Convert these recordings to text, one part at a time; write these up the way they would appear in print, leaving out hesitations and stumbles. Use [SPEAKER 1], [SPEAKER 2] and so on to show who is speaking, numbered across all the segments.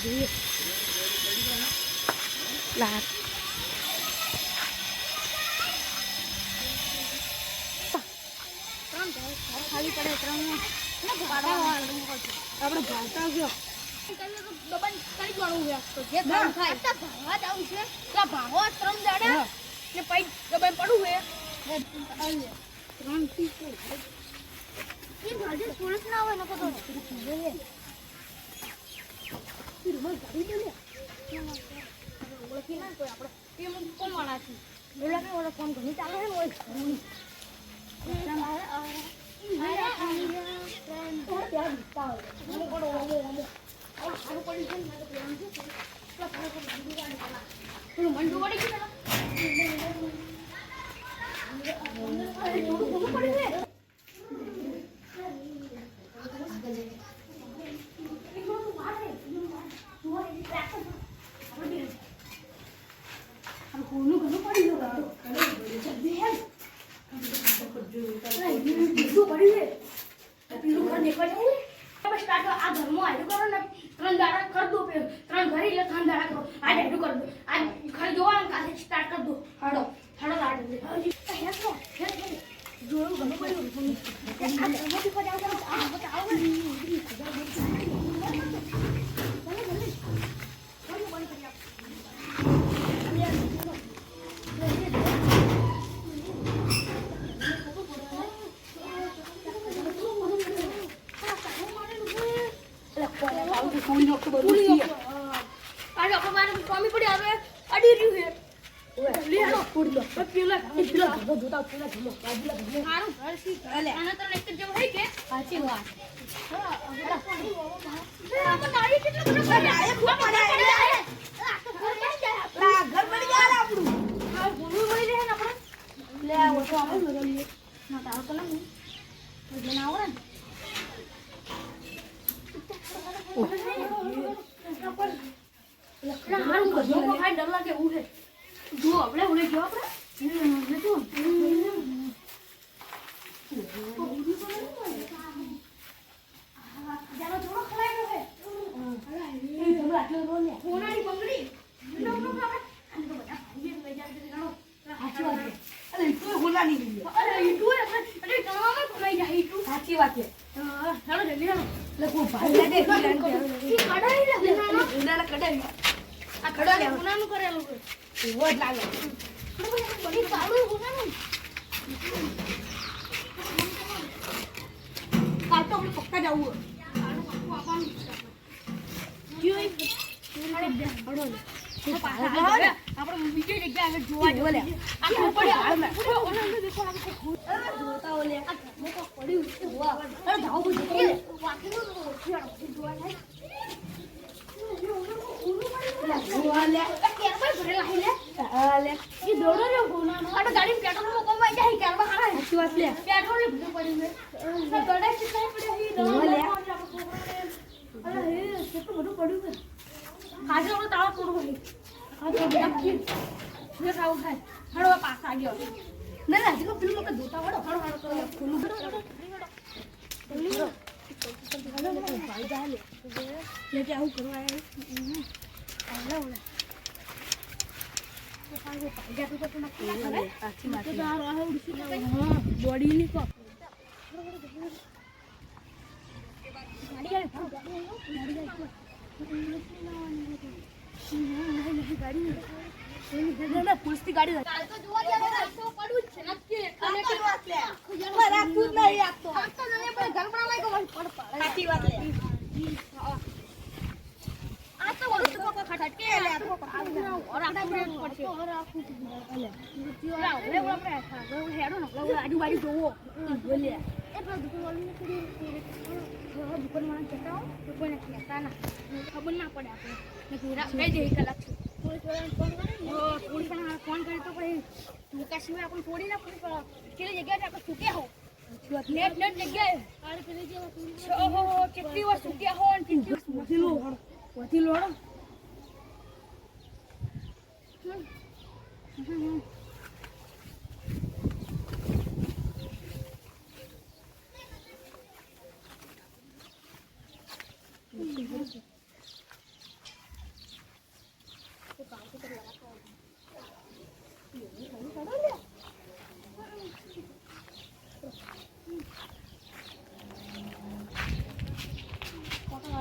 [SPEAKER 1] જોઈએ લાટ ખાલી પડે 3 આપણે ભાવતા ગયો દબાણ કરી ગણવું છે તો જે કામ થાય ભાવા જ આવું છે તો ભાવો 3 દાડા ને પૈ દબાણ પડું છે 3 થી એ ભાજે સુરત ના આવે નકો તો રૂમાલ ગાડી દે લે ઓળખી ના કોઈ આપણે એ હું કોણ વાળા છે ઓલા કે ઓલા ફોન ઘણી ચાલે છે ઓય ઘણી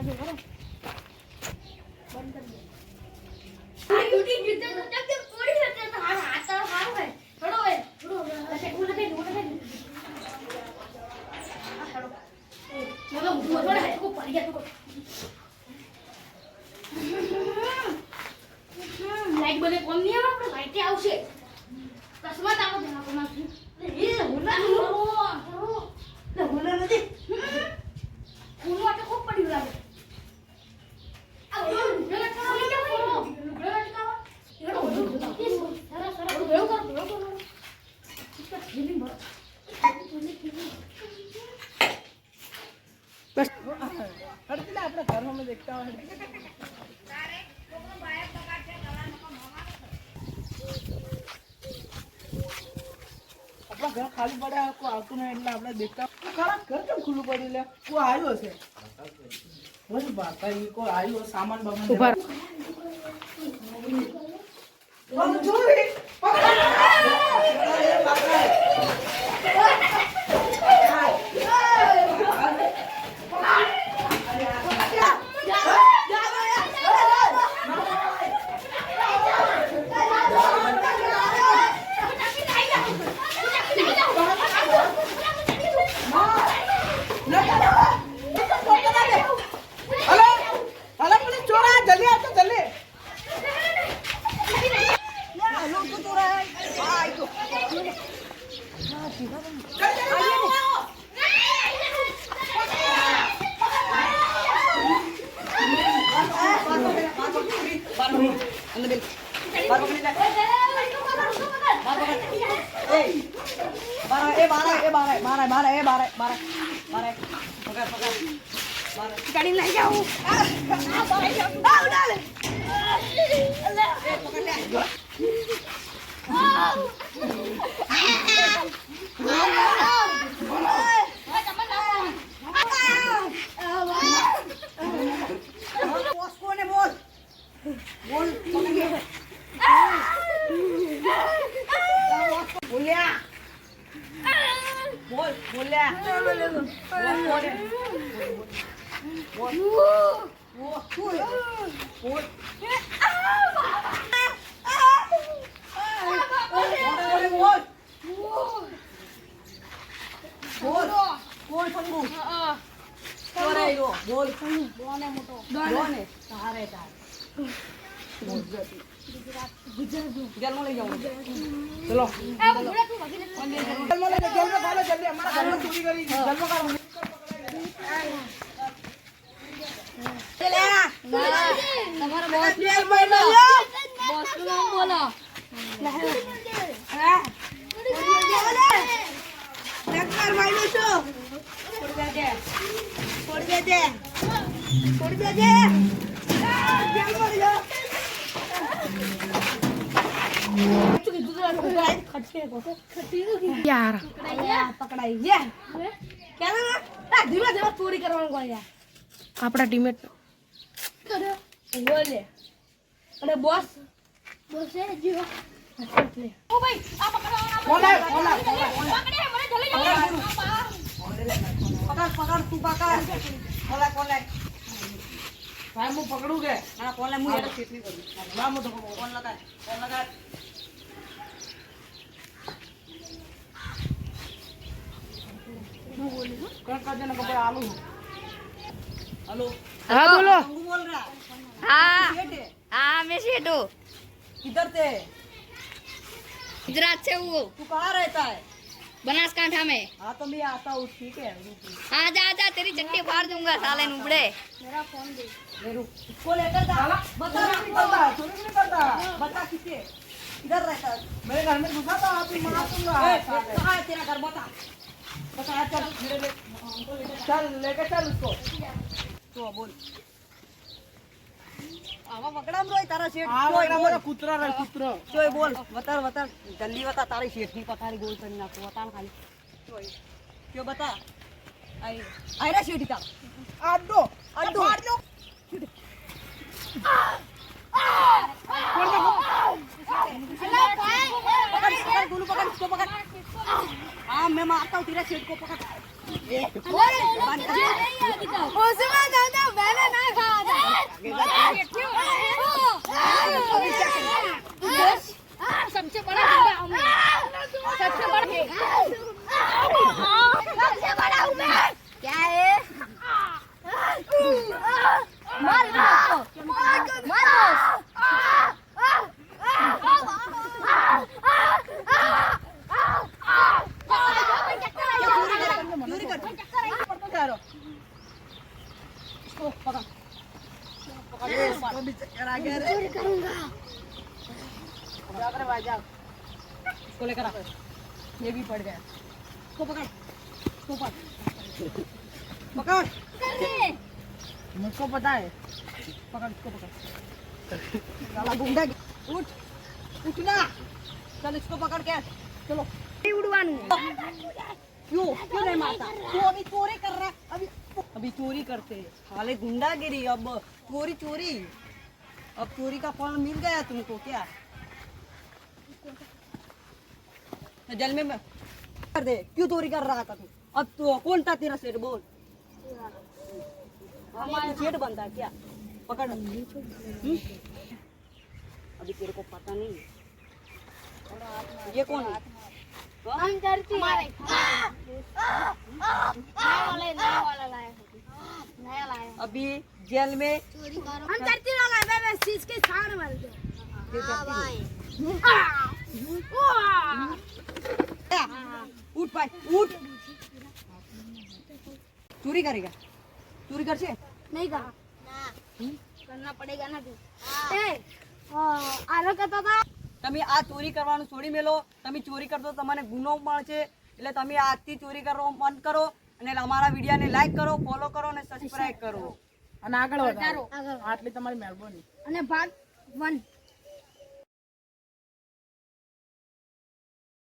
[SPEAKER 1] જો કરો બંધ કરી દે આ ડ્યુટી જીતે તો જલ્દી થોડી રહેતે તો હાથ હારું હે થોડો હે થોડો લખે આ થોડો ચલો થોડો હે કો પડી ગયા તો લાઈટ બને કોમ નહીં આવે આપણે લાઈટ આવશે કસ્મત આવો ધ્યાન કોના એ હોના નો હોના નથી કોનો આટો ખૂબ પડ્યું લાગે આ લુગડા લટકાવો નહીં જાવ લુગડા લટકાવો એનો હોનો સરસ સરસ ભેળો કરો इसका फीलिंग बड़ा
[SPEAKER 2] बस हटते ना अपने घर में देखता हूं
[SPEAKER 1] तारे कोको बाहर पकड़ के गलानो को मामा
[SPEAKER 2] अपना घर खाली पड़ा को આવતું નહીં એટલે આપણે દેખતા ખરા ઘર કેમ ખુલ્લું પડ્યું લે કો આવ્યો છે બસ બાતાઈ કો આવ્યો સામાન બામાન ઉભા કોણ ચોરી
[SPEAKER 1] गाड़ी ले जाओ उड़ा ले पकड़ ले बॉस कौन है बोल बोल बोलिया बोल बोलिया बोल चलो जल्दी हमारा घर में चोरी करी जल्दी करो તમારા બોસ ને બોલો બોસ નું નામ બોલો ડોક્ટર માઈનો છો છોડ દે છોડ દે છોડ દે કેમ બોલો
[SPEAKER 2] यार
[SPEAKER 1] પકડાઈ ગયા કેમ ના ધીમે ધીમે ચોરી કરવાનું કોઈ યાર
[SPEAKER 2] આપણા ટીમમેટ
[SPEAKER 1] બોલે અને બોસ બોસ હે જીવો ઓ ભાઈ આ પકડો
[SPEAKER 2] કોણ હે
[SPEAKER 1] પકડે મને જલ્દી
[SPEAKER 2] પકડ તું પકડ કોલે ભાઈ હું પકડું કે ના કોલે હું એને ચેટલી કરું ના હું તો કોણ લગાય कोण काजे ना कपड़े आलू हेलो
[SPEAKER 3] हाँ बोलो
[SPEAKER 2] तू बोल रहा
[SPEAKER 3] हाँ
[SPEAKER 2] सेठ है
[SPEAKER 3] हाँ मैं सेठ हूँ
[SPEAKER 2] किधर से
[SPEAKER 3] गुजरात से हूँ
[SPEAKER 2] तू कहाँ रहता है
[SPEAKER 3] बनासकांठा में
[SPEAKER 2] हाँ तो मैं आता हूँ ठीक है रुक
[SPEAKER 3] आजा आजा तेरी चट्टी फाड़ दूंगा साले नुबड़े
[SPEAKER 1] मेरा फोन दे
[SPEAKER 2] रुक इसको लेकर जा बता नहीं करता चोरी नहीं करता बता किसे इधर रहता है मेरे घर में घुसा था आप ही मार दूंगा कहाँ है तेरा घर बता बता चल धीरे ले चल लेके चल उसको तो बोल
[SPEAKER 4] આવા વગડામ રોય તારા શેઠ
[SPEAKER 2] हाँ
[SPEAKER 4] જોય
[SPEAKER 2] मेरा
[SPEAKER 4] બોલ
[SPEAKER 2] मेरा कुतरा रे कुतरा
[SPEAKER 4] જોય બોલ વતાર જલ્દી વતા તારી શેઠની પથારી ગોળ કરી નાખો વતાણ ખાલી જોય કયો બતા આયરા શેઠી તા
[SPEAKER 2] आडो
[SPEAKER 4] આડો
[SPEAKER 2] आडो
[SPEAKER 4] पकड़ गोलू पकड़ इसको पकड़ हाँ मैं मारता हूँ तेरा शेठ को पकड़
[SPEAKER 1] उसमें दादा मैंने ना सबसे बड़ा गुंडा हूँ मैं। सबसे बड़ा हूँ मैं।
[SPEAKER 3] क्या है मार
[SPEAKER 2] चोरी कर ठहरो इसको पकड़ इसको भी चक्कर आ गया रे
[SPEAKER 1] चोरी करूंगा।
[SPEAKER 2] जा रे भाई जा इसको लेकर आ ये भी पड़ गया इसको पकड़ इसको पकड़ मुझको पता है पकड़ इसको पकड़ साला गुंडा उठ उठना चल इसको पकड़ के चलो
[SPEAKER 3] उड़वानू
[SPEAKER 2] क्यों क्यों नहीं मारता तू अभी चोरी कर रहा है अभी चोरी करते साले गुंडागिरी अब चोरी अब चोरी का फल मिल गया तुमको क्या जल में कर दे क्यों चोरी कर रहा था तू अब तो कौन था तेरा सेठ बोल हमारा सेठ बनता है क्या पकड़ अभी तेरे को पता नहीं है ये कौन है
[SPEAKER 1] हम डरते हैं। नया वाला लाया है। नया लाया है।
[SPEAKER 2] अभी जेल में
[SPEAKER 1] हम डरते लोग हैं। मैं चीज के सामने बोलते हैं।
[SPEAKER 2] उठ भाई उठ चोरी करेगा चोरी कर से
[SPEAKER 1] नहीं कहा करना पड़ेगा ना तू आरो कहता था
[SPEAKER 2] તમે આ ચોરી કરવાનું છોડી મેલો તમે ચોરી કરતો તમને ગુનો મળશે એટલે તમે આજથી ચોરી કરવો બંધ કરો અને અમારા વિડિયોને લાઈક કરો ફોલો કરો અને સબસ્ક્રાઇબ કરો અને આગળ વધારો
[SPEAKER 1] આગળ
[SPEAKER 2] આટલી તમારી મહેરબાની
[SPEAKER 1] અને ભાગ 1